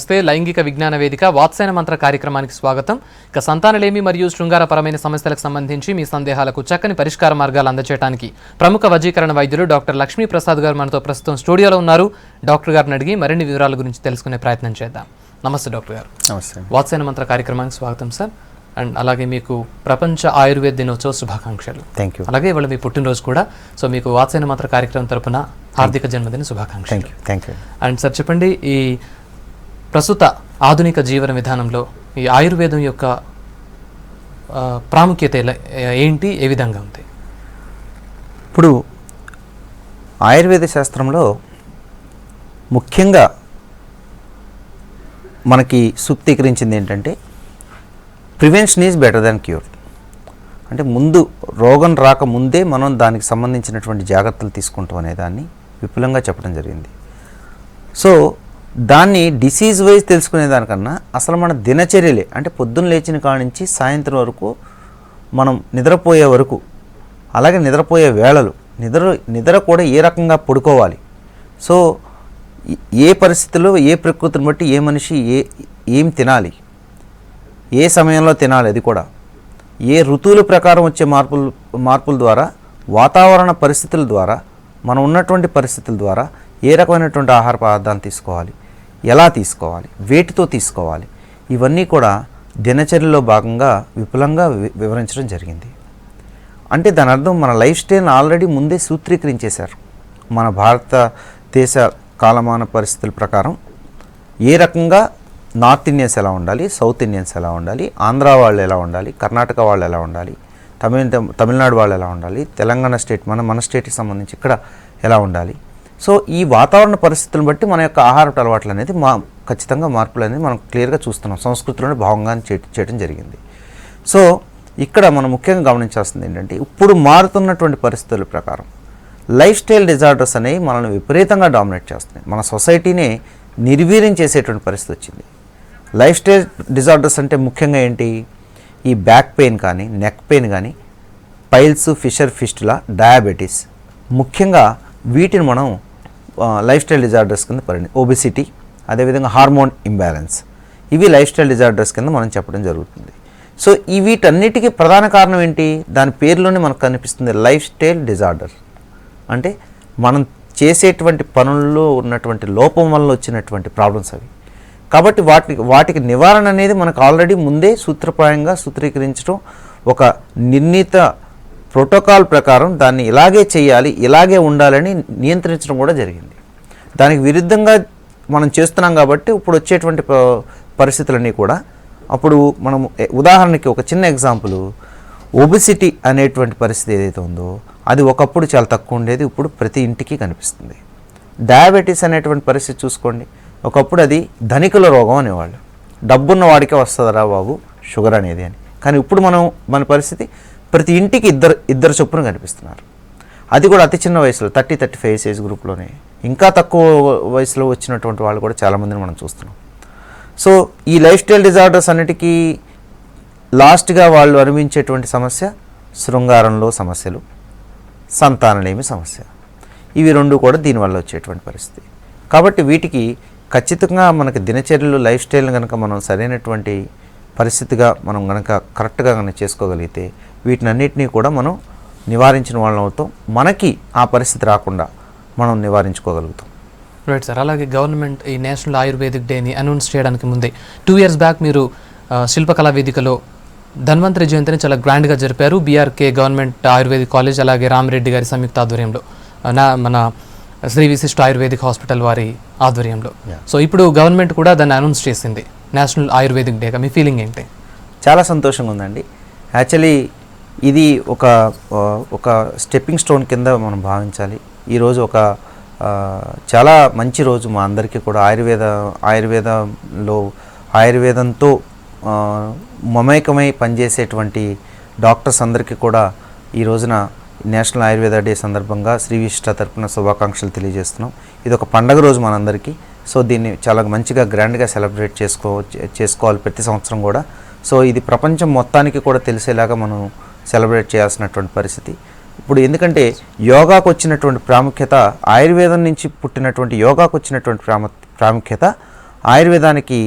నమస్తే. లైంగిక విజ్ఞాన వేదిక వాత్సాయన మంత్ర కార్యక్రమానికి స్వాగతం. ఇక సంతానలేమి మరియు శృంగారపరమైన సమస్యలకు సంబంధించి మీ సందేహాలకు చక్కని పరిష్కార మార్గాలు అందజేయడానికి ప్రముఖ వజీకరణ వైద్యులు డాక్టర్ లక్ష్మీ ప్రసాద్ గారు మనతో ప్రస్తుతం స్టూడియోలో ఉన్నారు. డాక్టర్ గారిని అడిగి మరిన్ని వివరాల గురించి తెలుసుకునే ప్రయత్నం చేద్దాం. నమస్తే డాక్టర్ గారు. నమస్తే. వాత్సాయన మంత్ర కార్యక్రమానికి స్వాగతం సార్. అండ్ అలాగే మీకు ప్రపంచ ఆయుర్వేద దినోత్సవ శుభాకాంక్షలు. Thank you. అలాగే ఇవాళ మీ పుట్టినరోజు కూడా. సో మీకు వాత్సాయన మంత్ర కార్యక్రమం తరపున హార్దిక జన్మదిన శుభాకాంక్షలు. Thank you. అండ్ సార్ చెప్పండి, ఈ ప్రస్తుత ఆధునిక జీవన విధానంలో ఈ ఆయుర్వేదం యొక్క ప్రాముఖ్యత ఏంటి, ఏ విధంగా ఉంది? ఇప్పుడు ఆయుర్వేద శాస్త్రంలో ముఖ్యంగా మనకి సూక్తీకరించింది ఏంటంటే prevention is better than cure. అంటే ముందు రోగం రాకముందే మనం దానికి సంబంధించినటువంటి జాగ్రత్తలు తీసుకుంటాం అనే దాన్ని విపులంగా చెప్పడం జరిగింది. సో దాన్ని డిసీజ్ వైజ్ తెలుసుకునే దానికన్నా అసలు మన దినచర్యలే, అంటే పొద్దున్న లేచిన కాడ నుంచి సాయంత్రం వరకు మనం నిద్రపోయే వరకు, అలాగే నిద్రపోయే వేళలు, నిద్ర కూడా ఏ రకంగా పడుకోవాలి, సో ఏ పరిస్థితుల్లో ఏ ప్రకృతిని బట్టి ఏ మనిషి ఏం తినాలి, ఏ సమయంలో తినాలి, అది కూడా ఏ ఋతువుల ప్రకారం వచ్చే మార్పుల ద్వారా, వాతావరణ పరిస్థితుల ద్వారా, మనం ఉన్నటువంటి పరిస్థితుల ద్వారా ఏ రకమైనటువంటి ఆహార పదార్థాలు తీసుకోవాలి, ఎలా తీసుకోవాలి, వేటితో తీసుకోవాలి, ఇవన్నీ కూడా దినచర్యలో భాగంగా విపులంగా వివరించడం జరిగింది. అంటే దాని అర్థం మన లైఫ్ స్టైల్ని ఆల్రెడీ ముందే సూత్రీకరించేశారు. మన భారతదేశ కాలమాన పరిస్థితుల ప్రకారం ఏ రకంగా నార్త్ ఇండియన్స్ ఎలా ఉండాలి, సౌత్ ఇండియన్స్ ఎలా ఉండాలి, ఆంధ్ర వాళ్ళు ఎలా ఉండాలి, కర్ణాటక వాళ్ళు ఎలా ఉండాలి, తమిళనాడు వాళ్ళు ఎలా ఉండాలి, తెలంగాణ స్టేట్ మన స్టేట్కి సంబంధించి ఇక్కడ ఎలా ఉండాలి. సో ఈ వాతావరణ పరిస్థితులను బట్టి మన యొక్క ఆహారపు అలవాట్లు అనేది ఖచ్చితంగా మార్పులు అనేది మనం క్లియర్గా చూస్తున్నాం. సంస్కృతిలోనే భాగంగా చేయడం జరిగింది. సో ఇక్కడ మనం ముఖ్యంగా గమనించాల్సింది ఏంటంటే ఇప్పుడు మారుతున్నటువంటి పరిస్థితుల ప్రకారం లైఫ్ స్టైల్ డిజార్డర్స్ అనేవి మనల్ని విపరీతంగా డామినేట్ చేస్తున్నాయి. మన సొసైటీనే నిర్వీర్యం చేసేటువంటి పరిస్థితి వచ్చింది. లైఫ్ స్టైల్ డిజార్డర్స్ అంటే ముఖ్యంగా ఏంటి, ఈ బ్యాక్ పెయిన్ కానీ, నెక్ పెయిన్ కానీ, పైల్స్, ఫిస్టులా, డయాబెటీస్, ముఖ్యంగా వీటిని మనం లైఫ్ స్టైల్ డిజార్డర్స్ కింద ఒబెసిటీ, అదేవిధంగా హార్మోన్ ఇంబ్యాలెన్స్, ఇవి లైఫ్ స్టైల్ డిజార్డర్స్ కింద మనం చెప్పడం జరుగుతుంది. సో ఈ వీటన్నిటికీ ప్రధాన కారణం ఏంటి, దాని పేరులోనే మనకు కనిపిస్తుంది లైఫ్ స్టైల్ డిజార్డర్. అంటే మనం చేసేటువంటి పనుల్లో ఉన్నటువంటి లోపం వల్ల వచ్చినటువంటి ప్రాబ్లమ్స్ అవి. కాబట్టి వాటికి నివారణ అనేది మనకు ఆల్రెడీ ముందే సూత్రప్రాయంగా సూత్రీకరించడం, ఒక నిర్ణీత ప్రోటోకాల్ ప్రకారం దాన్ని ఇలాగే చేయాలి, ఇలాగే ఉండాలని నియంత్రించడం కూడా జరిగింది. దానికి విరుద్ధంగా మనం చేస్తున్నాం కాబట్టి ఇప్పుడు వచ్చేటువంటి పరిస్థితులన్నీ కూడా, అప్పుడు మనం ఉదాహరణకి ఒక చిన్న ఎగ్జాంపుల్, ఒబెసిటీ అనేటువంటి పరిస్థితి ఏదైతే ఉందో అది ఒకప్పుడు చాలా తక్కువ ఉండేది, ఇప్పుడు ప్రతి ఇంటికి కనిపిస్తుంది. డయాబెటీస్ అనేటువంటి పరిస్థితి చూసుకోండి, ఒకప్పుడు అది ధనికుల రోగం అనేవాళ్ళు, డబ్బున్న వాడికే వస్తుందరా బాబు షుగర్ అనేది అని. కానీ ఇప్పుడు మన పరిస్థితి ప్రతి ఇంటికి ఇద్దరు చొప్పున కనిపిస్తున్నారు. అది కూడా అతి చిన్న వయసులో 30-35 ఏజ్ గ్రూప్లోనే. ఇంకా తక్కువ వయసులో వచ్చినటువంటి వాళ్ళు కూడా చాలామందిని మనం చూస్తున్నాం. సో ఈ లైఫ్ స్టైల్ డిజార్డర్స్ అన్నిటికీ లాస్ట్గా వాళ్ళు అనుభవించేటువంటి సమస్య శృంగారంలో సమస్యలు, సంతానలేమి సమస్య, ఇవి రెండు కూడా దీనివల్ల వచ్చేటువంటి పరిస్థితి. కాబట్టి వీటికి ఖచ్చితంగా మనకి దినచర్యలు, లైఫ్ స్టైల్ని కనుక మనం సరైనటువంటి పరిస్థితిగా మనం కనుక కరెక్ట్గా కనుక చేసుకోగలిగితే వీటినన్నిటినీ కూడా మనం నివారించిన వాళ్ళం అవుతాం. మనకి ఆ పరిస్థితి రాకుండా మనం నివారించుకోగలుగుతాం. Right sir. అలాగే గవర్నమెంట్ ఈ నేషనల్ ఆయుర్వేదిక్ డేని అనౌన్స్ చేయడానికి ముందే 2 years బ్యాక్ మీరు శిల్పకళా వేదికలో ధన్వంతరి జయంతిని చాలా గ్రాండ్గా జరిపారు. బీఆర్కే గవర్నమెంట్ ఆయుర్వేదిక్ కాలేజ్, అలాగే రామిరెడ్డి గారి సంయుక్త ఆధ్వర్యంలో, మన శ్రీ విశిష్ట ఆయుర్వేదిక్ హాస్పిటల్ వారి ఆధ్వర్యంలో. సో ఇప్పుడు గవర్నమెంట్ కూడా దాన్ని అనౌన్స్ చేసింది నేషనల్ ఆయుర్వేదిక్ డేగా. మీ ఫీలింగ్ ఏంటి? చాలా సంతోషంగా ఉందండి. యాక్చువల్లీ ఇది ఒక స్టెప్పింగ్ స్టోన్ కింద మనం భావించాలి. ఈరోజు ఒక చాలా మంచి రోజు మా అందరికీ కూడా. ఆయుర్వేదంతో మమేకమై పనిచేసేటువంటి డాక్టర్స్ అందరికీ కూడా ఈ రోజున నేషనల్ ఆయుర్వేద డే సందర్భంగా శ్రీ విశిష్ట తరపున శుభాకాంక్షలు తెలియజేస్తున్నాం. ఇది ఒక పండగ రోజు మనందరికీ. సో దీన్ని చాలా మంచిగా గ్రాండ్గా సెలబ్రేట్ చేసుకోవాలి ప్రతి సంవత్సరం కూడా. సో ఇది ప్రపంచం మొత్తానికి కూడా తెలిసేలాగా మనం సెలబ్రేట్ చేయాల్సినటువంటి పరిస్థితి ఇప్పుడు. ఎందుకంటే యోగాకు వచ్చినటువంటి ప్రాముఖ్యత, ఆయుర్వేదం నుంచి పుట్టినటువంటి యోగాకు వచ్చినటువంటి ప్రాముఖ్యత ఆయుర్వేదానికి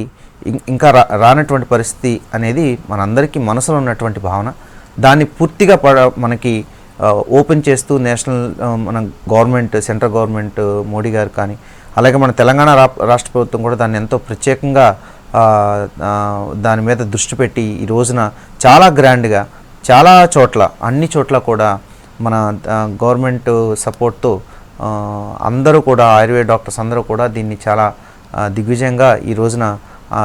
ఇంకా రానటువంటి పరిస్థితి అనేది మనందరికీ మనసులో ఉన్నటువంటి భావన. దాన్ని పూర్తిగా మనకి ఓపెన్ చేస్తూ నేషనల్ మన గవర్నమెంట్, సెంట్రల్ గవర్నమెంట్ మోడీ గారు కానీ, అలాగే మన తెలంగాణ రాష్ట్ర ప్రభుత్వం కూడా దాన్ని ఎంతో ప్రత్యేకంగా దాని మీద దృష్టి పెట్టి ఈ రోజున చాలా గ్రాండ్గా చాలా చోట్ల, అన్ని చోట్ల కూడా మన గవర్నమెంట్ సపోర్ట్తో అందరూ కూడా ఆయుర్వేద డాక్టర్స్ అందరూ కూడా దీన్ని చాలా దిగ్విజయంగా ఈ రోజున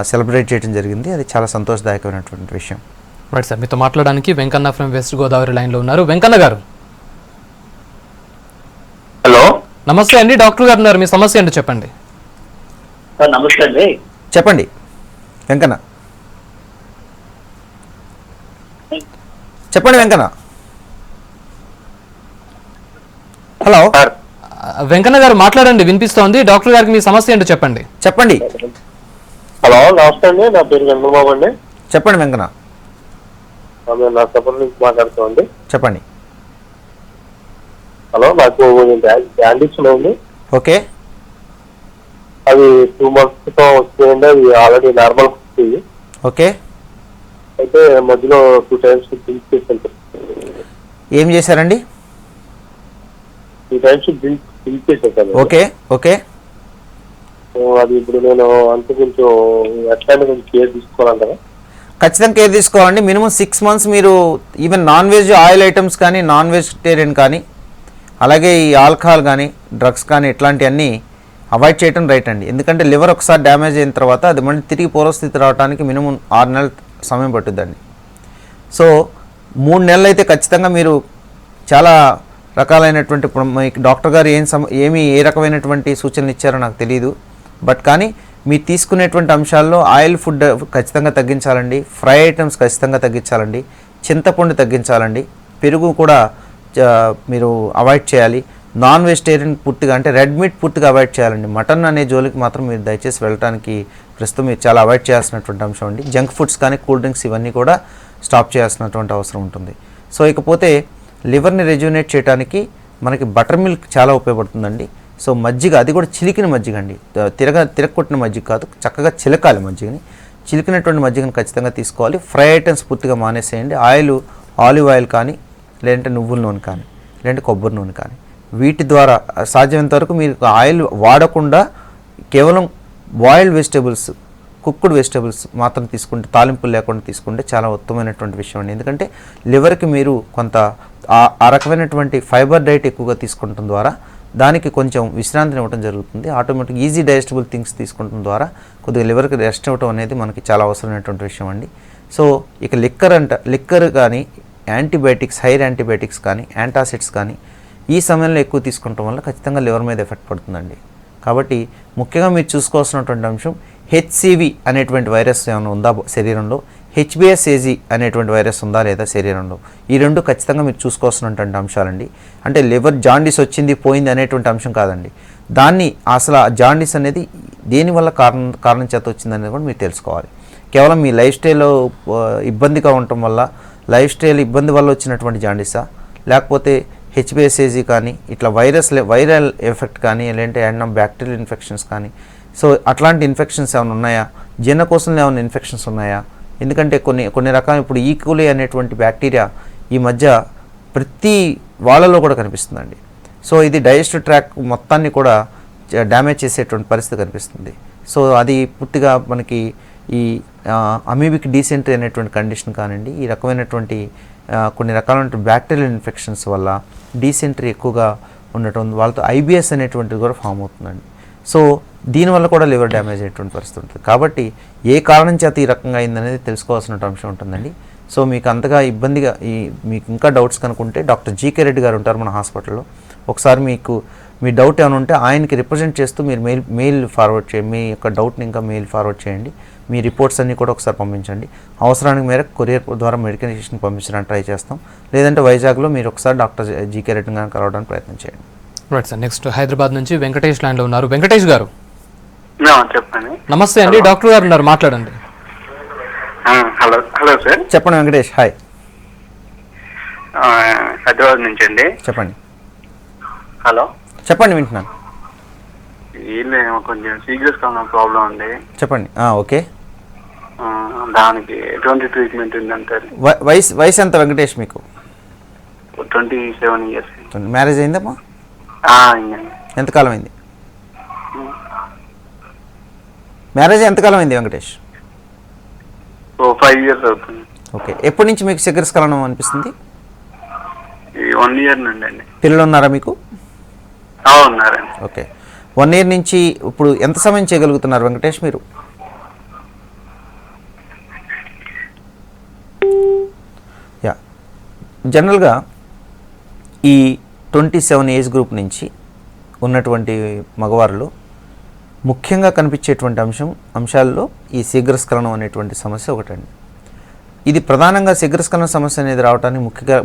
సెలబ్రేట్ చేయడం జరిగింది. అది చాలా సంతోషదాయకమైనటువంటి విషయం. రైట్ సార్, మీతో మాట్లాడడానికి వెంకన్న ఫ్రమ్ వెస్ట్ గోదావరి లైన్లో ఉన్నారు. వెంకన్న గారు, హలో, నమస్తే అండి. డాక్టర్ గారు ఉన్నారు, మీ సమస్య ఏంటో చెప్పండి. నమస్తే అండి. చెప్పండి వెంకన్న, చెప్పండి వెంకన్న. హలో వెంకన్న గారు మాట్లాడండి, వినిపిస్తోంది. డాక్టర్ గారికి మీ సమస్య ఏంటో చెప్పండి. చెప్పండి. హలో, నమస్తే అండి. నా పేరు వెంకటబాబు అండి. చెప్పండి వెంకన్న. నా సపోర్ట్ నుంచి మాట్లాడుతామండి. చెప్పండి. హలో, నాకు జాండీస్ ఉంది. ఓకే. అది 2 months తో వచ్చిందండి. అది ఆల్రెడీ నార్మల్ వచ్చింది. ఓకే. అయితే మధ్యలో 2 times డ్రింక్ చేశాను. ఏం చేశారండి? 2 times డ్రింక్ చేశాను. ఓకే. ఓకే. అది ఇప్పుడు నేను అంత కొంచెం ఎట్లయినా కొంచెం కేర్ తీసుకోవాలి కదా? ఖచ్చితంగా కేర్ తీసుకోవాలండి. మినిమం 6 months మీరు even non veg oil items కానీ, నాన్ వెజిటేరియన్ కానీ, అలాగే ఈ ఆల్కహాల్ కానీ, డ్రగ్స్ కానీ ఇట్లాంటివన్నీ అవాయిడ్ చేయడం రైట్ అండి. ఎందుకంటే లివర్ ఒకసారి డ్యామేజ్ అయిన తర్వాత అది మళ్ళీ తిరిగి పూర్వస్థితి రావడానికి మినిమం 6 నెలల సమయం పట్టుద్దండి. సో 3 నెలలు అయితే ఖచ్చితంగా మీరు చాలా రకాలైనటువంటి, మీకు డాక్టర్ గారు ఏ రకమైనటువంటి సూచనలు ఇచ్చారో నాకు తెలియదు. బట్ కానీ మీరు తీసుకునేటువంటి అంశాల్లో ఆయిల్ ఫుడ్ ఖచ్చితంగా తగ్గించాలండి, ఫ్రై ఐటమ్స్ ఖచ్చితంగా తగ్గించాలండి, చింతపండు తగ్గించాలండి, పెరుగు కూడా మీరు అవాయిడ్ చేయాలి. నాన్ వెజిటేరియన్ పూర్తిగా, అంటే రెడ్ మీట్ పూర్తిగా అవాయిడ్ చేయాలండి. మటన్ అనే జోలికి మాత్రం మీరు దయచేసి వెళ్ళడానికి ప్రస్తుతం మీరు చాలా అవాయిడ్ చేయాల్సినటువంటి అంశం అండి. జంక్ ఫుడ్స్ కానీ, కూల్ డ్రింక్స్ ఇవన్నీ కూడా స్టాప్ చేయాల్సినటువంటి అవసరం ఉంటుంది. సో ఇకపోతే లివర్ని రెజ్యూనేట్ చేయడానికి మనకి బటర్ మిల్క్ చాలా ఉపయోగపడుతుందండి. సో మజ్జిగ, అది కూడా చిలికిన మజ్జిగ అండి, తిరగకొట్టిన మజ్జిగ కాదు, చక్కగా చిలకాలి మజ్జిగని. చిలికినటువంటి మజ్జిగని ఖచ్చితంగా తీసుకోవాలి. ఫ్రై ఐటమ్స్ పూర్తిగా మానేసేయండి. ఆలివ్ ఆయిల్ కానీ, లేదంటే నువ్వుల నూనె కానీ, లేదంటే కొబ్బరి నూనె కానీ, వీటి ద్వారా సాధ్యమైనంత వరకు మీరు ఆయిల్ వాడకుండా కేవలం బాయిల్డ్ వెజిటేబుల్స్, కుక్డ్ వెజిటేబుల్స్ మాత్రం తీసుకుంటే, తాలింపులు లేకుండా తీసుకుంటే చాలా ఉత్తమమైనటువంటి విషయం అండి. ఎందుకంటే లివర్కి మీరు కొంత ఆ రకమైనటువంటి ఫైబర్ డైట్ ఎక్కువగా తీసుకుంటం ద్వారా దానికి కొంచెం విశ్రాంతిని ఇవ్వడం జరుగుతుంది. ఆటోమేటిక్ ఈజీ డైజెస్టబుల్ థింగ్స్ తీసుకోవడం ద్వారా కొద్దిగా లివర్కి రెస్ట్ ఇవ్వడం అనేది మనకి చాలా అవసరమైనటువంటి విషయం అండి. సో ఇక లిక్కర్ కానీ, యాంటీబయాటిక్స్, హైర్ యాంటీబయాటిక్స్ కానీ, యాంటాసిడ్స్ కానీ ఈ సమయంలో ఎక్కువ తీసుకుంటాం వల్ల ఖచ్చితంగా లివర్ మీద ఎఫెక్ట్ పడుతుందండి. కాబట్టి ముఖ్యంగా మీరు చూసుకోవాల్సినటువంటి అంశం హెచ్సివి అనేటువంటి వైరస్ ఏమైనా ఉందా శరీరంలో, హెచ్బిఎస్ఏజీ అనేటువంటి వైరస్ ఉందా లేదా శరీరంలో, ఈ రెండు ఖచ్చితంగా మీరు చూసుకోవాల్సినటువంటి అంశాలండి. అంటే లివర్ జాండీస్ వచ్చింది పోయింది అనేటువంటి అంశం కాదండి. దాన్ని అసలు ఆ జాండీస్ అనేది దేనివల్ల కారణం చేత వచ్చింది అనేది కూడా మీరు తెలుసుకోవాలి. కేవలం మీ లైఫ్ స్టైల్లో ఇబ్బందిగా ఉండటం వల్ల, లైఫ్ స్టైల్ ఇబ్బంది వల్ల వచ్చినటువంటి జాండీసా, లేకపోతే హెచ్బిఎస్ఏజీ కానీ, ఇట్లా వైరల్ ఎఫెక్ట్ కానీ, లేదంటే ఏమన్నా బ్యాక్టీరియల్ ఇన్ఫెక్షన్స్ కానీ, సో అట్లాంటి ఇన్ఫెక్షన్స్ ఏమైనా ఉన్నాయా, జీర్ణకోశంలో ఏమైనా ఇన్ఫెక్షన్స్ ఉన్నాయా? ఎందుకంటే కొన్ని రకాల ఇప్పుడు ఈకోలీ అనేటువంటి బ్యాక్టీరియా ఈ మధ్య ప్రతి వాళ్ళలో కూడా కనిపిస్తుందండి. సో ఇది డైజెస్టివ్ ట్రాక్ మొత్తాన్ని కూడా డ్యామేజ్ చేసేటువంటి పరిస్థితి కనిపిస్తుంది. సో అది పూర్తిగా మనకి ఈ అమీబిక్ డీసెంట్రీ అనేటువంటి కండిషన్ కానివ్వండి, ఈ రకమైనటువంటి కొన్ని రకాలైన బ్యాక్టీరియల్ ఇన్ఫెక్షన్స్ వల్ల డీసెంట్రీ ఎక్కువగా ఉండటం, వాళ్ళతో ఐబిఎస్ అనేటువంటిది కూడా ఫామ్ అవుతుందండి. సో దీనివల్ల కూడా లివర్ డ్యామేజ్ అయ్యేటువంటి పరిస్థితి ఉంటుంది. కాబట్టి ఏ కారణం చేత ఈ రకంగా అయిందనేది తెలుసుకోవాల్సిన అంశం ఉంటుందండి. సో మీకు అంతగా ఇబ్బందిగా మీకు ఇంకా డౌట్స్ కనుకుంటే డాక్టర్ జీకే రెడ్డి గారు ఉంటారు మన హాస్పిటల్లో. ఒకసారి మీ డౌట్ ఏమైనా ఉంటే ఆయనకి రిప్రజెంట్ చేస్తూ మీరు మెయిల్ ఫార్వర్డ్ చేయండి. మీ యొక్క డౌట్ని ఇంకా మెయిల్ ఫార్వర్డ్ చేయండి. మీ రిపోర్ట్స్ అన్నీ కూడా ఒకసారి పంపించండి. అవసరానికి మేరకు కొరియర్ ద్వారా మెడికేషన్ పంపించడానికి ట్రై చేస్తాం. లేదంటే వైజాగ్లో మీరు ఒకసారి డాక్టర్ జీకే రెడ్డి గారిని కలవడానికి ప్రయత్నం చేయండి. రైట్ సార్, నెక్స్ట్ హైదరాబాద్ నుంచి వెంకటేష్ లైన్లో ఉన్నారు. వెంకటేష్ గారు చెప్పండి. నమస్తే అండి, డాక్టర్ గారు ఉన్నారు, మాట్లాడండి. Hello sir. చెప్పండి వెంకటేష్. హాయ్. హైదరాబాద్ నుంచి అండి. చెప్పండి. హలో, చెప్పండి, వింటున్నాను. ఏం లేదు, కొంచెం సీరియస్ గా ప్రాబ్లం ఉంది. చెప్పండి. ఓకే. దానికి ఎటువంటి ట్రీట్మెంట్ ఉందంటారు? వయసు ఎంత వెంకటేష్ మీకు? 27 years. మ్యారేజ్ అయిందమ్మా? ఎంతకాలం అయింది మ్యారేజ్? ఎంతకాలం అయింది వెంకటేష్? 5 years అవుతుంది. ఓకే. ఎప్పటి నుంచి మీకు శీఘ్రస్ఖలనం అనిపిస్తుంది? 1 year నుండి అండి. పిల్లలు ఉన్నారా మీకు? ఉన్నారండి. ఓకే. 1 year నుంచి ఇప్పుడు ఎంత సమయం చేయగలుగుతున్నారు వెంకటేష్ మీరు? జనరల్గా ఈ 27 ఏజ్ గ్రూప్ నుంచి ఉన్నటువంటి మగవారిలో ముఖ్యంగా కనిపించేటువంటి అంశాల్లో ఈ శీఘ్రస్ఖలనం అనేటువంటి సమస్య ఒకటండి. ఇది ప్రధానంగా శీఘ్రస్ఖలన సమస్య అనేది రావడానికి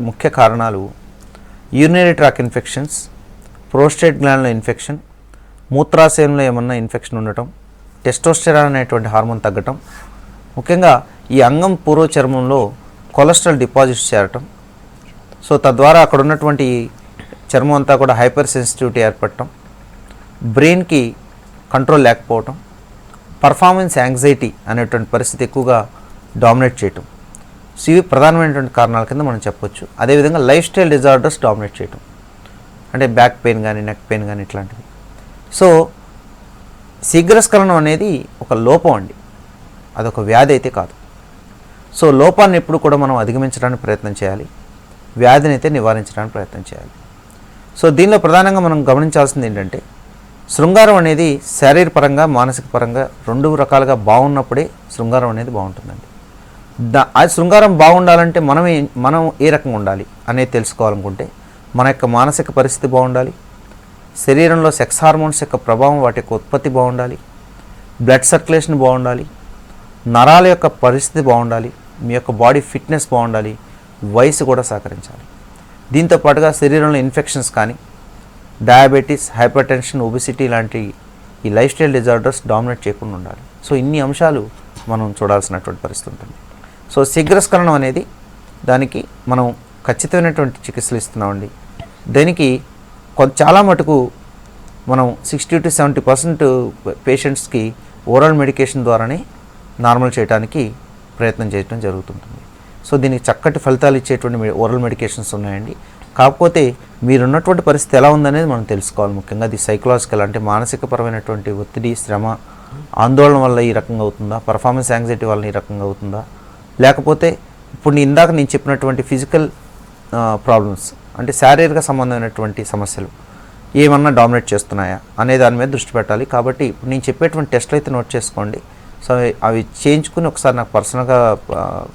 ముఖ్య కారణాలు యూరినరీ ట్రాక్ ఇన్ఫెక్షన్స్, ప్రోస్టేట్ గ్లాండ్లో ఇన్ఫెక్షన్, మూత్రాశయంలో ఏమన్నా ఇన్ఫెక్షన్ ఉండటం, టెస్టోస్టెరాన్ అనేటువంటి హార్మోన్ తగ్గటం, ముఖ్యంగా ఈ అంగం పూర్వ చర్మంలో కొలెస్ట్రాల్ డిపాజిట్స్ చేరటం, సో తద్వారా అక్కడ ఉన్నటువంటి చర్మం అంతా కూడా హైపర్ సెన్సిటివిటీ ఏర్పడటం, బ్రెయిన్కి కంట్రోల్ లేకపోవటం, పర్ఫార్మెన్స్ యాంగ్జైటీ అనేటువంటి పరిస్థితి ఎక్కువగా డామినేట్ చేయటం, సో ఇవి ప్రధానమైనటువంటి కారణాల కింద మనం చెప్పొచ్చు. అదేవిధంగా లైఫ్ స్టైల్ డిజార్డర్స్ డామినేట్ చేయటం, అంటే బ్యాక్ పెయిన్ కానీ నెక్ పెయిన్ కానీ ఇట్లాంటివి. సో శీఘ్రస్ఖలనం అనేది ఒక లోపం అండి, అదొక వ్యాధి అయితే కాదు. సో లోపాన్ని ఎప్పుడు కూడా మనం అధిగమించడానికి ప్రయత్నం చేయాలి, వ్యాధిని అయితే నివారించడానికి ప్రయత్నం చేయాలి. సో దీనిలో ప్రధానంగా మనం గమనించాల్సింది ఏంటంటే శృంగారం అనేది శారీరపరంగా మానసిక పరంగా 2 రకాలుగా బాగున్నప్పుడే శృంగారం అనేది బాగుంటుందండి. ఆ శృంగారం బాగుండాలంటే మనం ఏ రకంగా ఉండాలి అనేది తెలుసుకోవాలనుకుంటే మన యొక్క మానసిక పరిస్థితి బాగుండాలి, శరీరంలో సెక్స్ హార్మోన్స్ యొక్క ప్రభావం వాటి యొక్క ఉత్పత్తి బాగుండాలి, బ్లడ్ సర్క్యులేషన్ బాగుండాలి, నరాల యొక్క పరిస్థితి బాగుండాలి, మీ యొక్క బాడీ ఫిట్నెస్ బాగుండాలి, వయసు కూడా సహకరించాలి. దీంతో పాటుగా శరీరంలో ఇన్ఫెక్షన్స్ కానీ డయాబెటీస్, హైపర్ టెన్షన్, ఒబిసిటీ లాంటి ఈ లైఫ్ స్టైల్ డిజార్డర్స్ డామినేట్ చేయకుండా ఉండాలి. సో ఇన్ని అంశాలు మనం చూడాల్సినటువంటి పరిస్థితి ఉంటుంది. సో శీఘ్రస్ఖలనం అనేది దానికి మనం ఖచ్చితమైనటువంటి చికిత్సలు ఇస్తున్నామండి. దీనికి చాలా మటుకు మనం 60 to 70% పేషెంట్స్కి ఓరల్ మెడికేషన్ ద్వారానే నార్మల్ చేయడానికి ప్రయత్నం చేయడం జరుగుతుంటుంది. సో దీనికి చక్కటి ఫలితాలు ఇచ్చేటువంటి ఓరల్ మెడికేషన్స్ ఉన్నాయండి. కాకపోతే మీరున్నటువంటి పరిస్థితి ఎలా ఉందనేది మనం తెలుసుకోవాలి. ముఖ్యంగా అది సైకలాజికల్, అంటే మానసికపరమైనటువంటి ఒత్తిడి, శ్రమ, ఆందోళన వల్ల ఈ రకంగా అవుతుందా, పర్ఫార్మెన్స్ యాంగ్జైటీ వల్ల ఈ రకంగా అవుతుందా, లేకపోతే ఇప్పుడు ఇందాక నేను చెప్పినటువంటి ఫిజికల్ ప్రాబ్లమ్స్, అంటే శారీరక సంబంధమైనటువంటి సమస్యలు ఏమన్నా డామినేట్ చేస్తున్నాయా అనే దాని మీద దృష్టి పెట్టాలి. కాబట్టి ఇప్పుడు నేను చెప్పేటువంటి టెస్ట్లు అయితే నోట్ చేసుకోండి. సో అవి చేయించుకుని ఒకసారి నాకు పర్సనల్గా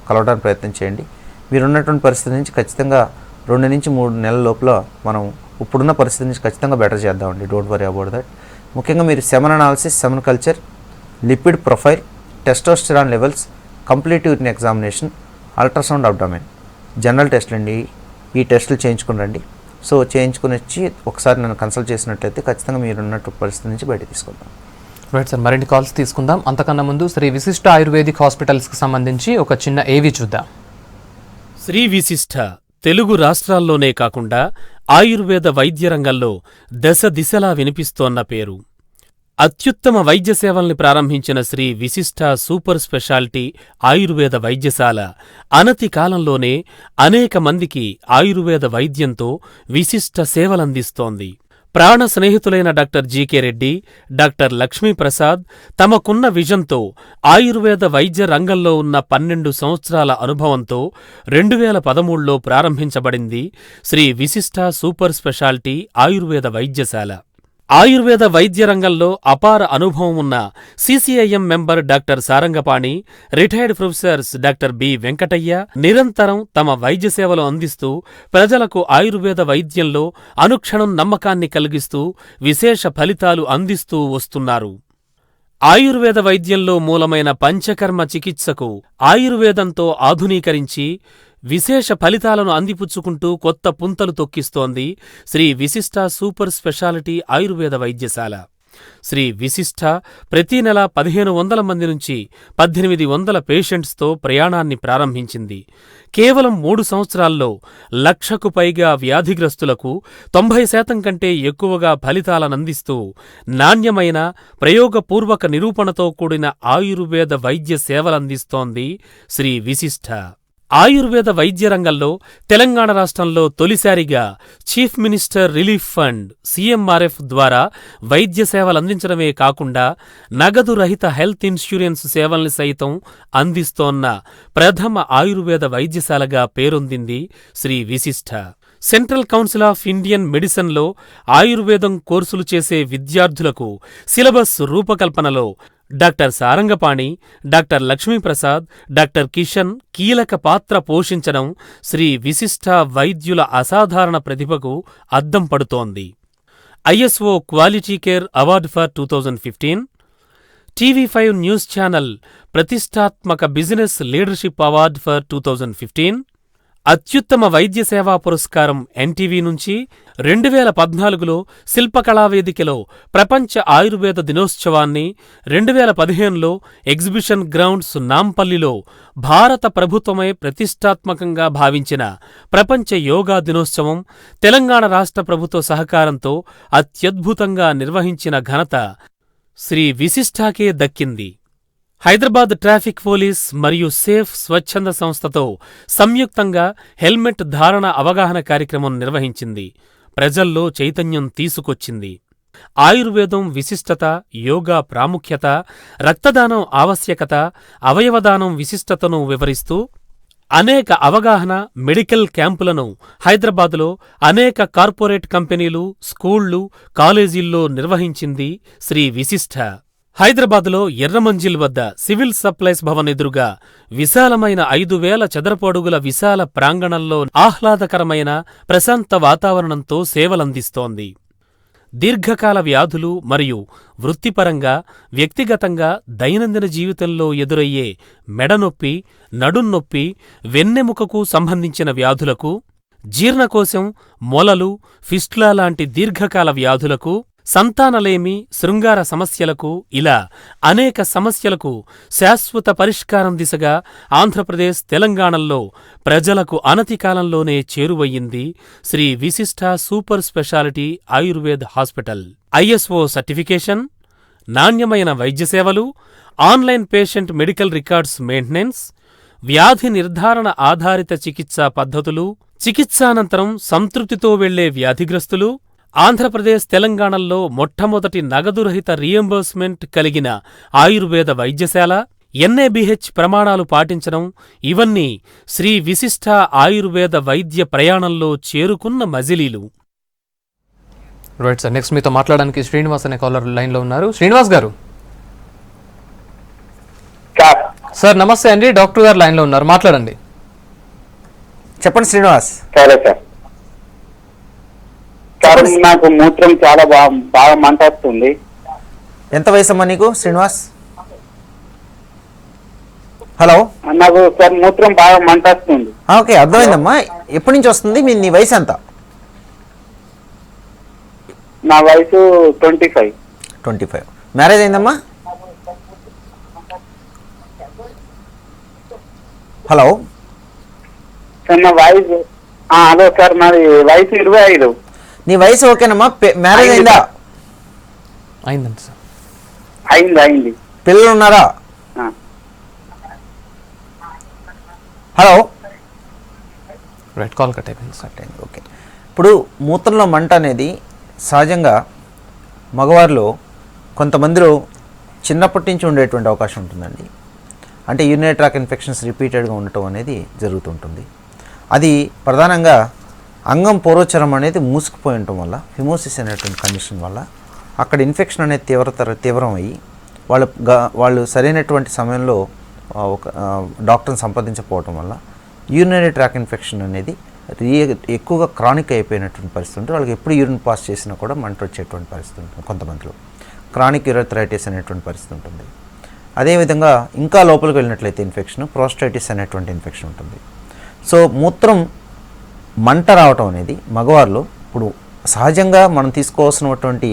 కలవడానికి ప్రయత్నం చేయండి. మీరున్నటువంటి పరిస్థితి నుంచి ఖచ్చితంగా 2 నుంచి 3 నెలల లోపల మనం ఇప్పుడున్న పరిస్థితి నుంచి ఖచ్చితంగా బెటర్ చేద్దామండి. Don't worry about that. ముఖ్యంగా మీరు semen analysis, semen culture, lipid profile, testosterone levels, complete urine examination, ultrasound abdomen, general టెస్ట్లు అండి. ఈ టెస్టులు చేయించుకుని రండి. సో చేయించుకుని వచ్చి ఒకసారి నన్ను కన్సల్ట్ చేసినట్లయితే ఖచ్చితంగా మీరున్నట్టు పరిస్థితి నుంచి బయట తీసుకుందాం. రైట్ సార్, మరిన్ని కాల్స్ తీసుకుందాం. అంతకన్నా ముందు శ్రీ విశిష్ట ఆయుర్వేదిక్ హాస్పిటల్స్కి సంబంధించి ఒక చిన్న ఏవి చూద్దాం. శ్రీ విశిష్ట తెలుగు రాష్ట్రాల్లోనే కాకుండా ఆయుర్వేద వైద్య రంగంలో దశ దిశలా వినిపిస్తోన్న పేరు. అత్యుత్తమ వైద్య సేవల్ని ప్రారంభించిన శ్రీ విశిష్ట సూపర్ స్పెషాలిటీ ఆయుర్వేద వైద్యశాల అనతి కాలంలోనే అనేక మందికి ఆయుర్వేద వైద్యంతో విశిష్ట సేవలందిస్తోంది. ప్రాణ స్నేహితులైన doctor GK Reddy, doctor Lakshmiprasad తమకున్న విజన్తో ఆయుర్వేద వైద్య రంగంలో ఉన్న 12 సంవత్సరాల అనుభవంతో 2013లో ప్రారంభించబడింది శ్రీ విశిష్ట సూపర్ స్పెషాలిటీ ఆయుర్వేద వైద్యశాల. ఆయుర్వేద వైద్య రంగంలో అపార అనుభవం ఉన్న CCIM member doctor Sarangapani, retired professors doctor B Venkataiah నిరంతరం తమ వైద్య సేవలు అందిస్తూ ప్రజలకు ఆయుర్వేద వైద్యంలో అనుక్షణం నమ్మకాన్ని కలిగిస్తూ విశేష ఫలితాలు అందిస్తూ వస్తున్నారు. ఆయుర్వేద వైద్యంలో మూలమైన పంచకర్మ చికిత్సకు ఆయుర్వేదంతో ఆధునీకరించి విశేష ఫలితాలను అందిపుచ్చుకుంటూ కొత్త పుంతలు తొక్కిస్తోంది శ్రీ విశిష్ట సూపర్ స్పెషాలిటీ ఆయుర్వేద వైద్యశాల. శ్రీ విశిష్ట ప్రతి నెల 1500 మంది నుంచి 1800 పేషెంట్స్తో ప్రయాణాన్ని ప్రారంభించింది. కేవలం 3 సంవత్సరాల్లో 1,00,000కు పైగా వ్యాధిగ్రస్తులకు 90% కంటే ఎక్కువగా ఫలితాలనందిస్తూ నాణ్యమైన ప్రయోగపూర్వక నిరూపణతో కూడిన ఆయుర్వేద వైద్య సేవలందిస్తోంది శ్రీ విశిష్ఠ. ఆయుర్వేద వైద్య రంగంలో తెలంగాణ రాష్ట్రంలో తొలిసారిగా chief minister relief fund CMRF ద్వారా వైద్య సేవలందించడమే కాకుండా నగదు రహిత హెల్త్ ఇన్సూరెన్స్ సేవల్ని సైతం అందిస్తోన్న ప్రథమ ఆయుర్వేద వైద్యశాలగా పేరొందింది శ్రీ విశిష్ఠ. సెంట్రల్ కౌన్సిల్ ఆఫ్ ఇండియన్ మెడిసిన్లో ఆయుర్వేదం కోర్సులు చేసే విద్యార్థులకు సిలబస్ రూపకల్పనలో doctor Sarangapani, doctor Lakshmi Prasad, doctor Kishan కీలక పాత్ర పోషించడం శ్రీ విశిష్ఠ వైద్యుల అసాధారణ ప్రతిభకు అద్దం పడుతోంది. ISO quality care award for 2015, TV5 news channel ప్రతిష్టాత్మక బిజినెస్ లీడర్షిప్ అవార్డు ఫర్ 2015, అత్యుత్తమ వైద్య సేవా పురస్కారం ఎన్టీవీ నుంచి 2014లో శిల్పకళావేదికలో ప్రపంచ ఆయుర్వేద దినోత్సవాన్ని, 2015లో ఎగ్జిబిషన్ గ్రౌండ్స్ నాంపల్లిలో భారత ప్రభుత్వమే ప్రతిష్టాత్మకంగా భావించిన ప్రపంచ యోగా దినోత్సవం తెలంగాణ రాష్ట్ర ప్రభుత్వ సహకారంతో అత్యద్భుతంగా నిర్వహించిన ఘనత శ్రీ విశిష్ఠాకే దక్కింది. హైదరాబాద్ ట్రాఫిక్ పోలీస్ మరియు సేఫ్ స్వచ్ఛంద సంస్థతో సంయుక్తంగా హెల్మెట్ ధారణ అవగాహన కార్యక్రమం నిర్వహించింది. ప్రజల్లో చైతన్యం తీసుకొచ్చింది. ఆయుర్వేదం విశిష్టత, యోగా ప్రాముఖ్యత, రక్తదానం ఆవశ్యకత, అవయవదానం విశిష్టతను వివరిస్తూ అనేక అవగాహన మెడికల్ క్యాంపులను హైదరాబాదులో అనేక కార్పొరేట్ కంపెనీలు, స్కూళ్లు, కాలేజీల్లో నిర్వహించింది శ్రీ విశిష్ఠ. హైదరాబాదులో ఎర్రమంజిల్ వద్ద సివిల్ సప్లైస్ భవన్ ఎదురుగా విశాలమైన 5,000 చదరపు అడుగుల విశాల ప్రాంగణంలో ఆహ్లాదకరమైన ప్రశాంత వాతావరణంతో సేవలందిస్తోంది. దీర్ఘకాల వ్యాధులు మరియు వృత్తిపరంగా, వ్యక్తిగతంగా దైనందిన జీవితంలో ఎదురయ్యే మెడనొప్పి, నడున్నొప్పి, వెన్నెముకకు సంబంధించిన వ్యాధులకు, జీర్ణకోశం, మొలలు, ఫిస్టులా లాంటి దీర్ఘకాల వ్యాధులకు, సంతానలేమి, శృంగార సమస్యలకు, ఇలా అనేక సమస్యలకు శాశ్వత పరిష్కారం దిశగా ఆంధ్రప్రదేశ్, తెలంగాణల్లో ప్రజలకు అనతి కాలంలోనే చేరువయ్యింది Shri Vishishta super speciality Ayurved hospital. ISO certification, నాణ్యమైన వైద్య సేవలు, online patient medical records maintenance, వ్యాధి నిర్ధారణ ఆధారిత చికిత్సా పద్ధతులు, చికిత్సానంతరం సంతృప్తితో వెళ్లే వ్యాధిగ్రస్తులు, ఆంధ్రప్రదేశ్, తెలంగాణల్లో మొట్టమొదటి నగదురహిత రీయింబర్స్మెంట్ కలిగిన ఆయుర్వేద వైద్యశాల, ఎన్ఏబిహెచ్ ప్రమాణాలు పాటించడం, ఇవన్నీ శ్రీ విశిష్ఠ ఆయుర్వేద వైద్య ప్రయాణంలో చేరుకున్న మజిలీలు. రైట్ సార్, నెక్స్ట్ మీతో మాట్లాడడానికి శ్రీనివాస్ అనే కాలర్ లైన్లో ఉన్నారు. శ్రీనివాస్ గారు. సార్ నమస్తే అండి, డాక్టర్ గారు లైన్లో ఉన్నారు, మాట్లాడండి. చెప్పండి శ్రీనివాస్. సరే సార్. సార్ నాకు మూత్రం చాలా బాగా మంట వస్తుంది. ఎంత వయసమ్మా నీకు శ్రీనివాస్? హలో. నాకు సార్ మూత్రం బాగా మంట వస్తుంది. ఓకే, అర్థమైందమ్మా. ఎప్పటి నుంచి వస్తుంది? నీ వయసు ఎంత? నా వయసు 25. మ్యారేజ్ అయిందమ్మా? హలో సార్ నా వయసు హలో సార్ నాది వయసు 25. నీ వయసు ఓకేనమ్మా? మ్యారేజ్ అయిందా? అయిందండి సార్. అయింది. పిల్లలు ఉన్నారా? హలో. రైట్, కాల్ కట్ అయిపోయింది సార్. ఓకే. ఇప్పుడు మూత్రంలో మంట అనేది సహజంగా మగవారిలో కొంతమందిలో చిన్నప్పటి నుంచి ఉండేటువంటి అవకాశం ఉంటుందండి. అంటే యూరినరీ ట్రాక్ ఇన్ఫెక్షన్స్ రిపీటెడ్గా ఉండటం అనేది జరుగుతుంటుంది. అది ప్రధానంగా అంగం పూర్వచరం అనేది మూసుకుపోయి ఉండటం వల్ల, హిమోసిస్ అనేటువంటి కండిషన్ వల్ల అక్కడ ఇన్ఫెక్షన్ అనేది తీవ్రం అయ్యి వాళ్ళు సరైనటువంటి సమయంలో ఒక డాక్టర్ని సంప్రదించకపోవటం వల్ల యూరినరీ ట్రాక్ ఇన్ఫెక్షన్ అనేది ఎక్కువగా క్రానిక్ అయిపోయినటువంటి పరిస్థితి ఉంటుంది. వాళ్ళకి ఎప్పుడు యూరిన్ పాస్ చేసినా కూడా మంట వచ్చేటువంటి పరిస్థితి ఉంటుంది. కొంతమందిలో క్రానిక్ యూరథరైటిస్ అనేటువంటి పరిస్థితి ఉంటుంది. అదేవిధంగా ఇంకా లోపలికి వెళ్ళినట్లయితే ఇన్ఫెక్షన్, ప్రోస్టైటిస్ అనేటువంటి ఇన్ఫెక్షన్ ఉంటుంది. సో మూత్రం మంట రావటం అనేది మగవారిలో ఇప్పుడు సహజంగా మనం తీసుకోవాల్సినటువంటి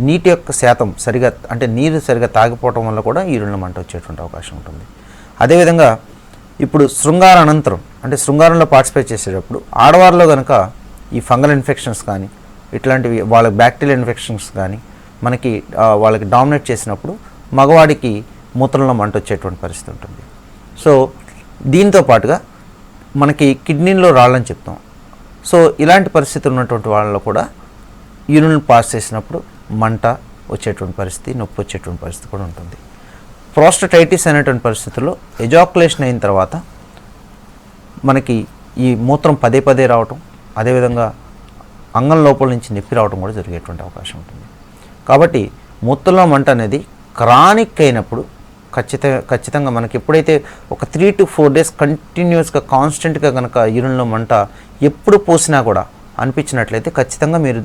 నీటి యొక్క శాతం సరిగా, అంటే నీరు సరిగా తాగిపోవటం వల్ల కూడా యూరిన్లో మంట వచ్చేటువంటి అవకాశం ఉంటుంది. అదేవిధంగా ఇప్పుడు శృంగార అనంతరం అంటే శృంగారంలో పార్టిసిపేట్ చేసేటప్పుడు ఆడవారిలో కనుక ఈ ఫంగల్ ఇన్ఫెక్షన్స్ కానీ ఇట్లాంటివి వాళ్ళకి బ్యాక్టీరియల్ ఇన్ఫెక్షన్స్ కానీ మనకి వాళ్ళకి డామినేట్ చేసినప్పుడు మగవాడికి మూత్రంలో మంట వచ్చేటువంటి పరిస్థితి ఉంటుంది. సో దీంతో పాటుగా మనకి కిడ్నీలో రాళ్ళని చెప్తాం. సో ఇలాంటి పరిస్థితి ఉన్నటువంటి వాళ్ళలో కూడా యూరిన్ పాస్ చేసినప్పుడు మంట వచ్చేటువంటి పరిస్థితి, నొప్పి వచ్చేటువంటి పరిస్థితి కూడా ఉంటుంది. ప్రోస్టటైటిస్ అనేటువంటి పరిస్థితుల్లో ఎజాకులేషన్ అయిన తర్వాత మనకి ఈ మూత్రం పదే పదే రావటం, అదేవిధంగా అంగం లోపల నుంచి నొప్పి రావడం కూడా జరిగేటువంటి అవకాశం ఉంటుంది. కాబట్టి మూత్రంలో మంట అనేది క్రానిక్ అయినప్పుడు ఖచ్చితంగా మనకి ఎప్పుడైతే ఒక 3 to 4 days కంటిన్యూస్గా కాన్స్టెంట్గా కనుక యూరిన్లో మంట ఎప్పుడు పోసినా కూడా అనిపించినట్లయితే ఖచ్చితంగా మీరు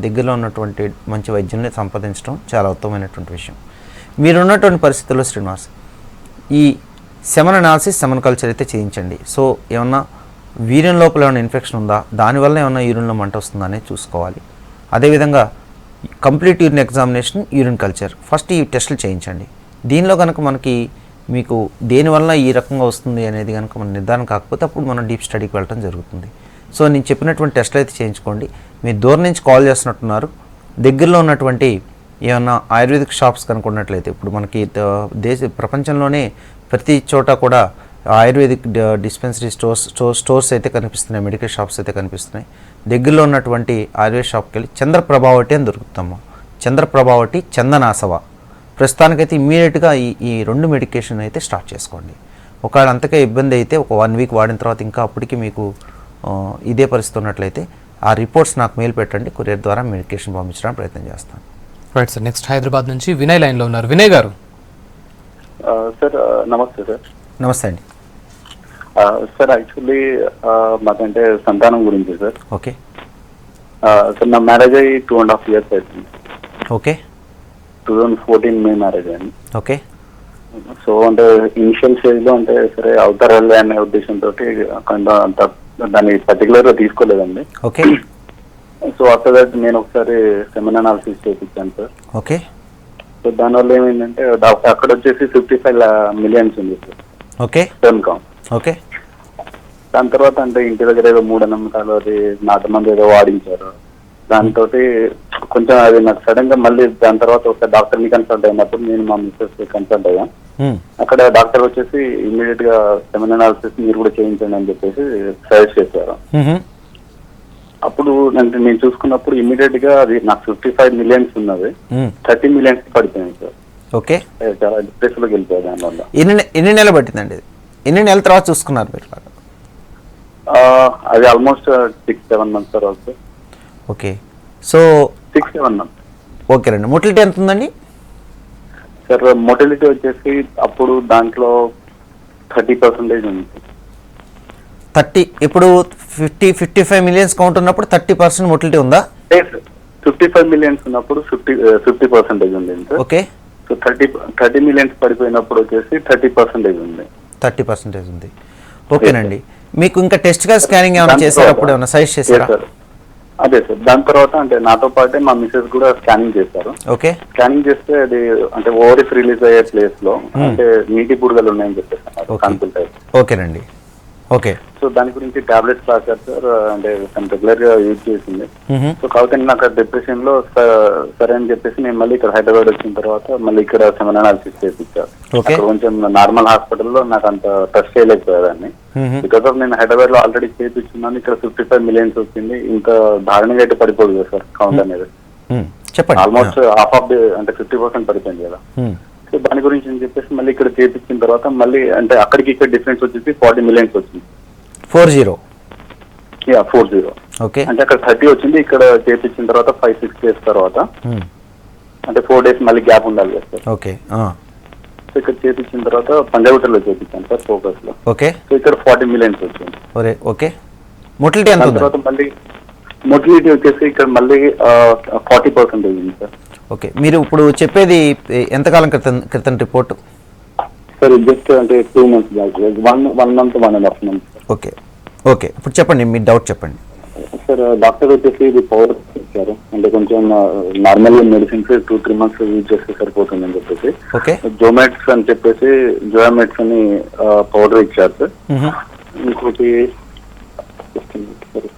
దగ్గరలో ఉన్నటువంటి మంచి వైద్యుల్ని సంప్రదించడం చాలా ఉత్తమమైనటువంటి విషయం. మీరున్నటువంటి పరిస్థితుల్లో శ్రీనివాస్ ఈ సెమన్ అనాలిసిస్, సెమన్ కల్చర్ అయితే చేయించండి. సో ఏమన్నా వీర్యం లోపల ఏమైనా ఇన్ఫెక్షన్ ఉందా, దానివల్ల ఏమన్నా యూరిన్లో మంట వస్తుందా అనేది చూసుకోవాలి. అదేవిధంగా complete urine examination, urine culture first ఈ టెస్టులు చేయించండి. దీనిలో కనుక మీకు దేనివల్ల ఈ రకంగా వస్తుంది అనేది కనుక మన నిర్ధారణ కాకపోతే అప్పుడు మనం డీప్ స్టడీకి వెళ్ళడం జరుగుతుంది. సో నేను చెప్పినటువంటి టెస్టులు అయితే చేయించుకోండి. మీరు దూరం నుంచి కాల్ చేస్తున్నట్టున్నారు, దగ్గరలో ఉన్నటువంటి ఏమన్నా ఆయుర్వేదిక్ షాప్స్ కనుక్కున్నట్లయితే ఇప్పుడు మనకి ప్రపంచంలోనే ప్రతి చోట కూడా ఆయుర్వేదిక్ డిస్పెన్సరీ స్టోర్స్ అయితే కనిపిస్తున్నాయి, మెడికల్ షాప్స్ అయితే కనిపిస్తున్నాయి. దగ్గరలో ఉన్నటువంటి ఆయుర్వేద షాప్కి వెళ్ళి చంద్రప్రభావటి అని దొరుకుతాము. చంద్రప్రభావటి, చందనాసవ ప్రస్తుతానికైతే ఇమ్మీడియట్గా ఈ 2 మెడికేషన్ అయితే స్టార్ట్ చేసుకోండి. ఒకవేళ అంతకే ఇబ్బంది అయితే ఒక 1 week వాడిన తర్వాత ఇంకా అప్పటికి మీకు ఇదే పరిస్థితి ఉన్నట్లయితే ఆ రిపోర్ట్స్ నాకు మెయిల్ పెట్టండి, కొరియర్ ద్వారా మెడికేషన్ పంపించడానికి ప్రయత్నం చేస్తాను. Right sir. నెక్స్ట్ హైదరాబాద్ నుంచి వినయ్ లైన్లో ఉన్నారు. వినయ్ గారు. సార్ నమస్తే సార్. నమస్తే అండి. సార్ యాక్చువల్లీ మాకంటే సంతానం గురించి సార్. ఓకే సార్ నా మ్యారేజ్ అయ్యి 2.5 years అవుతుంది. ఓకే 2014 మే మ్యారేజ్ అయింది. ఓకే సో అంటే ఇనిషియల్ స్టేజ్ లో అంటే సరే అవుతారు అనే ఉద్దేశంతో అంత దాన్ని పర్టికులర్ గా తీసుకోలేదండి. ఓకే సో ఆఫ్టర్ దట్ నేను ఒకసారి సెమన్ అనాలిసిస్ చేయించాను సార్. ఓకే సో దానివల్ల ఏమైందంటే అక్కడ వచ్చేసి 55 million ఉంది sir. Okay sperm count. Okay దాని తర్వాత అంటే ఇంటి దగ్గర ఏదో మూఢనమ్మకాలు అది నాటమంది ఏదో వాడించారు. దాంతో కొంచెం అది నాకు సడన్ గా మళ్ళీ దాని తర్వాత ఒక డాక్టర్ని కన్సల్ట్ అయినప్పుడు నేను మా మిస్సెస్ కన్సల్ట్ అయ్యాను. అక్కడ డాక్టర్ వచ్చేసి ఇమ్మీడియట్ గా సెమన్ అనాలిసిస్ మీరు కూడా చేయించండి అని చెప్పేసి సజెస్ట్ చేశారు. అప్పుడు నేను చూసుకున్నప్పుడు ఇమ్మీడియట్ గా అది నాకు 55 million ఉన్నది 30 million పడిపోయింది సార్. ఓకే చాలా డిప్రెషన్ లోకి వెళ్ళిపోయాయి దానివల్ల. ఎన్ని నెలలు పట్టిందండి? ఎన్ని నెలల తర్వాత చూసుకున్నారు మీరు? అది almost 6-7 months sir. Okay okay so 6-7 months. Okay రండి. మొటిలిటీ ఎంత ఉందండి సార్? మొటిలిటీ వచ్చేసి అప్పుడు దాంట్లో 30% ఉంది. 30 ఇప్పుడు 50-55 million కౌంట్ ఉన్నప్పుడు 30% మొటిలిటీ ఉందా? 55 million ఉన్నప్పుడు 50% ఉంది సార్. ఓకే సో 30 million పడిపోయినప్పుడు వచ్చేసి 30% ఉంది. 30% ఉంది. ఓకేనండి. మీకు ఇంకా టెస్ట్ గా స్కానింగ్ ఏమైనా చేశారు? అప్పుడు ఏమైనా సజెస్ట్ చేశారా? అదే సార్. దాని తర్వాత అంటే నాతో పాటే మా మిసెస్ కూడా స్కానింగ్ చేశారు. ఓకే స్కానింగ్ చేస్తే అది అంటే ఓవరీస్ రిలీజ్ అయ్యే ప్లేస్ లో అంటే నీటి బుడగలు ఉన్నాయని చెప్పేసి కన్సల్ట్ అయ్యారు. ఓకేనండి. ఓకే సో దాని గురించి టాబ్లెట్స్ రాశారు సార్. అంటే తను రెగ్యులర్ గా యూజ్ చేసింది. సో కాబట్టి నాకు డిప్రెషన్ లో సరే అని చెప్పేసి నేను మళ్ళీ ఇక్కడ హైదరాబాద్ వచ్చిన తర్వాత మళ్ళీ ఇక్కడ సెమన్ అనాలిసిస్ చేయించారు. అక్కడ కొంచెం నార్మల్ హాస్పిటల్లో నాకు అంత టెస్ట్ చేయలేకపోయేదాన్ని. బికాస్ ఆఫ్ నేను హైదరాబాద్ లో ఆల్రెడీ చేయించున్నాను. ఇక్కడ 55 million వచ్చింది. ఇంకా దారుణంగా అయితే పడిపోదు కదా సార్ కౌంట్ అనేది. చెప్పండి. ఆల్మోస్ట్ హాఫ్ ఆఫ్ ది అంటే 50% పడిపోయింది కదా. సో దాని గురించి అని చెప్పేసి మళ్ళీ ఇక్కడ చేయించిన తర్వాత మళ్ళీ అంటే అక్కడికి ఇక్కడ డిఫరెన్స్ వచ్చేసి 40 million వచ్చింది. 40 ఓకే అంటే అక్కడ 30 వచ్చింది. ఇక్కడ చేయించిన తర్వాత 5-6 days తర్వాత అంటే 4 days మళ్ళీ గ్యాప్ ఉండాలి కదా సార్. ఓకే సో ఇక్కడ చేయించిన తర్వాత పంజాగుట్టలో చేయించాను సార్ ఫోకస్ లో. ఓకే సో ఇక్కడ 40 million వచ్చింది. ఓకే మొటిలిటీ ఎంత ఉంది? తర్వాత మళ్ళీ మొటిలిటీ వచ్చేసి ఇక్కడ మళ్ళీ 40% ఉంది సార్. ఓకే మీరు ఇప్పుడు చెప్పేది ఎంతకాలం క్రితం రిపోర్టు? సార్ జస్ట్ అంటే 2 months back, 1 month 1.5 months. Okay okay ఇప్పుడు చెప్పండి మీ డౌట్ చెప్పండి సార్. డాక్టర్ వచ్చేసి ఇది పవర్ ఇచ్చారు. అంటే కొంచెం నార్మల్ మెడిసిన్స్ 2-3 months యూజ్ చేస్తే సరిపోతుందని చెప్పేసి ఓకే. జోమెట్స్ అని చెప్పేసి జోమెట్స్ అని పౌడర్ ఇచ్చారు సార్. ఇంకోటి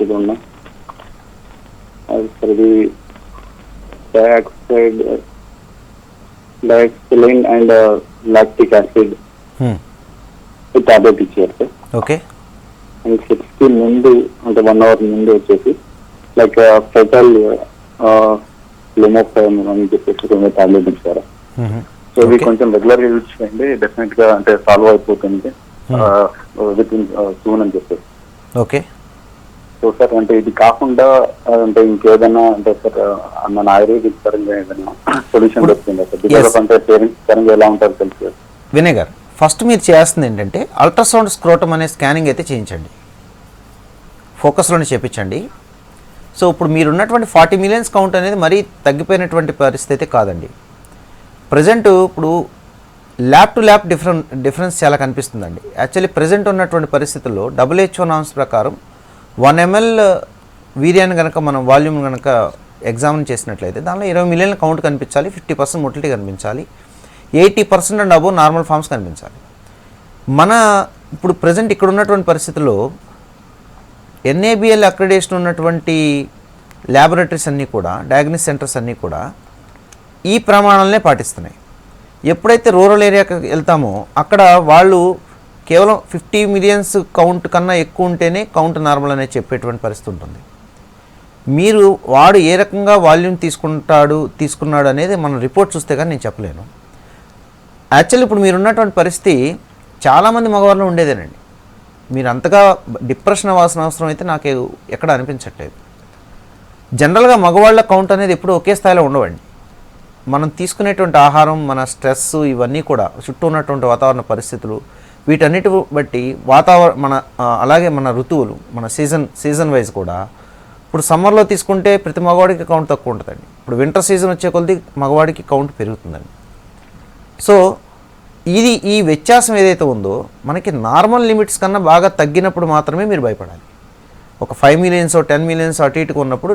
ఇది ఉన్నా అది డయాక్సిలిన్ అండ్ లాక్టిక్ యాసిడ్ టాబ్లెట్ ఇచ్చారు సార్. ఓకే. అండ్ 6కి ముందు అంటే 1 hour ముందు వచ్చేసి లైక్ ఫెటల్ లిమోఫైమ్ అని చెప్పేసి కొన్ని టాబ్లెట్ ఇచ్చారు. సో ఇది కొంచెం రెగ్యులర్ గా యూజ్ చేయండి, డెఫినెట్ గా అంటే సాల్వ్ అయిపోతుంది విత్ ఇన్ సూన్ అని చెప్పేసి. ఓకే. సో సార్ అంటే ఇది కాకుండా అంటే ఇంకేదైనా అంటే సార్ మన ఆయుర్వేదిక్ పరంగా ఏదైనా సొల్యూషన్ దొరుకుతుందా సార్? బికాస్ అంటే పేరెంట్స్ పరంగా ఎలా ఉంటారు తెలుసు. వినయ్ గారు, ఫస్ట్ మీరు చేయాల్సింది ఏంటంటే అల్ట్రాసౌండ్ స్క్రోటమ్ అనే స్కానింగ్ అయితే చేయించండి, ఫోకస్లోనే చేయించండి. సో ఇప్పుడు మీరున్నటువంటి 40 million కౌంట్ అనేది మరీ తగ్గిపోయినటువంటి పరిస్థితి అయితే కాదండి. ప్రజెంట్ ఇప్పుడు ల్యాబ్ టు ల్యాబ్ డిఫరెన్స్ చాలా కనిపిస్తుందండి. యాక్చువల్లీ ప్రజెంట్ ఉన్నటువంటి పరిస్థితుల్లో WHO నామ్స్ ప్రకారం 1 ml వీర్యాన్ని కనుక మనం వాల్యూమ్ కనుక ఎగ్జామిన్ చేసినట్లయితే దానిలో 20 million కౌంట్ కనిపించాలి, 50% మొటిలిటీ కనిపించాలి, 80% అండ్ అబోవ్ నార్మల్ ఫామ్స్ కనిపించాలి. మన ఇప్పుడు ప్రజెంట్ ఇక్కడ ఉన్నటువంటి పరిస్థితుల్లో NABL అక్రిడేషన్ ఉన్నటువంటి ల్యాబొరేటరీస్ అన్నీ కూడా, డయాగ్నోస్ సెంటర్స్ అన్నీ కూడా ఈ ప్రమాణాలనే పాటిస్తున్నాయి. ఎప్పుడైతే రూరల్ ఏరియాకి వెళ్తామో అక్కడ వాళ్ళు కేవలం 50 million కౌంట్ కన్నా ఎక్కువ ఉంటేనే కౌంట్ నార్మల్ అనేది చెప్పేటువంటి పరిస్థితి ఉంటుంది. మీరు వాడు ఏ రకంగా వాల్యూమ్ తీసుకున్నాడు అనేది మన రిపోర్ట్ చూస్తే కానీ నేను చెప్పలేను. యాక్చువల్లీ ఇప్పుడు మీరున్నటువంటి పరిస్థితి చాలామంది మగవాళ్ళు ఉండేదేనండి. మీరు అంతగా డిప్రెషన్ అవ్వాల్సిన అవసరం అయితే నాకు ఎక్కడ అనిపించట్లేదు. జనరల్గా మగవాళ్ళ కౌంట్ అనేది ఎప్పుడూ ఒకే స్థాయిలో ఉండవండి. మనం తీసుకునేటువంటి ఆహారం, మన స్ట్రెస్, ఇవన్నీ కూడా చుట్టూ ఉన్నటువంటి వాతావరణ పరిస్థితులు, వీటన్నిటి బట్టి మన అలాగే మన ఋతువులు, మన సీజన్ వైజ్ కూడా ఇప్పుడు సమ్మర్లో తీసుకుంటే ప్రతి మగవాడికి కౌంట్ తక్కువ ఉంటుందండి. ఇప్పుడు వింటర్ సీజన్ వచ్చే కొద్ది మగవాడికి కౌంట్ పెరుగుతుందండి. సో ఈ వ్యత్యాసం ఏదైతే ఉందో మనకి నార్మల్ లిమిట్స్ కన్నా బాగా తగ్గినప్పుడు మాత్రమే మీరు భయపడాలి. ఒక 5 million 10 million అటు ఇటుకు ఉన్నప్పుడు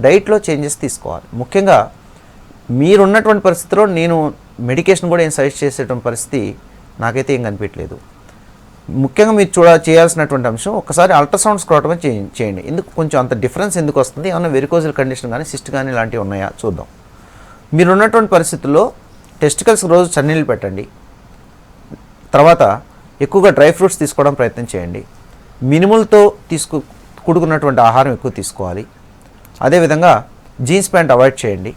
డైట్లో చేంజెస్ తీసుకోవాలి. ముఖ్యంగా మీరున్నటువంటి పరిస్థితిలో నేను మెడికేషన్ కూడా ఏం సజెస్ట్ చేసేటువంటి పరిస్థితి నాకైతే ఏం కనిపించలేదు. ముఖ్యంగా మీరు చేయాల్సినటువంటి అంశం ఒకసారి అల్ట్రాసౌండ్ స్క్రోటమ్ చేయండి. ఎందుకు కొంచెం అంత డిఫరెన్స్ ఎందుకు వస్తుంది, ఏమన్నా వెరికోజల్ కండిషన్ కానీ సిస్ట్ కానీ ఇలాంటివి ఉన్నాయా చూద్దాం. మీరున్నటువంటి పరిస్థితుల్లో టెస్టికల్స్ రోజు చన్నీళ్ళు పెట్టండి. తర్వాత ఎక్కువగా డ్రై ఫ్రూట్స్ తీసుకోవడం ప్రయత్నం చేయండి. మినిమల్తో కూడుకున్నటువంటి ఆహారం ఎక్కువ తీసుకోవాలి. అదేవిధంగా జీన్స్ ప్యాంట్ అవాయిడ్ చేయండి,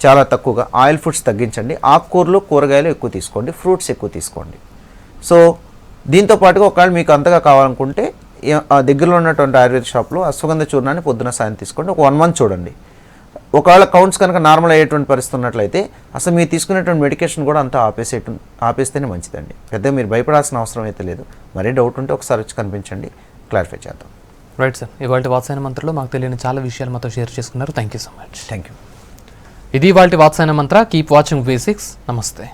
చాలా తక్కువగా ఆయిల్ ఫుడ్స్ తగ్గించండి. ఆకుకూరలు, కూరగాయలు ఎక్కువ తీసుకోండి, ఫ్రూట్స్ ఎక్కువ తీసుకోండి. సో దీంతో పాటుగా ఒకవేళ మీకు అంతగా కావాలనుకుంటే దగ్గరలో ఉన్నటువంటి ఆయుర్వేద షాప్లో అశ్వగంధ చూర్ణాన్ని పొద్దున సాయం తీసుకోండి. ఒక 1 month చూడండి. ఒకవేళ కౌంట్స్ కనుక నార్మల్ అయ్యేటువంటి పరిస్థితి ఉన్నట్లయితే అసలు మీరు తీసుకునేటువంటి మెడికేషన్ కూడా అంతా ఆపేస్తేనే మంచిదండి. పెద్దగా మీరు భయపడాల్సిన అవసరం అయితే లేదు. మరీ డౌట్ ఉంటే ఒకసారి వచ్చి కనిపించండి, క్లారిఫై చేద్దాం. రైట్ సార్, ఇవాళ వాత్సాయన మంత్రలో మాకు తెలియని చాలా విషయాలు మాతో షేర్ చేసుకున్నారు. Thank you so much. Thank you. ఇది ఇవాళ వాత్సాయన మంత్ర. Keep watching V6. నమస్తే.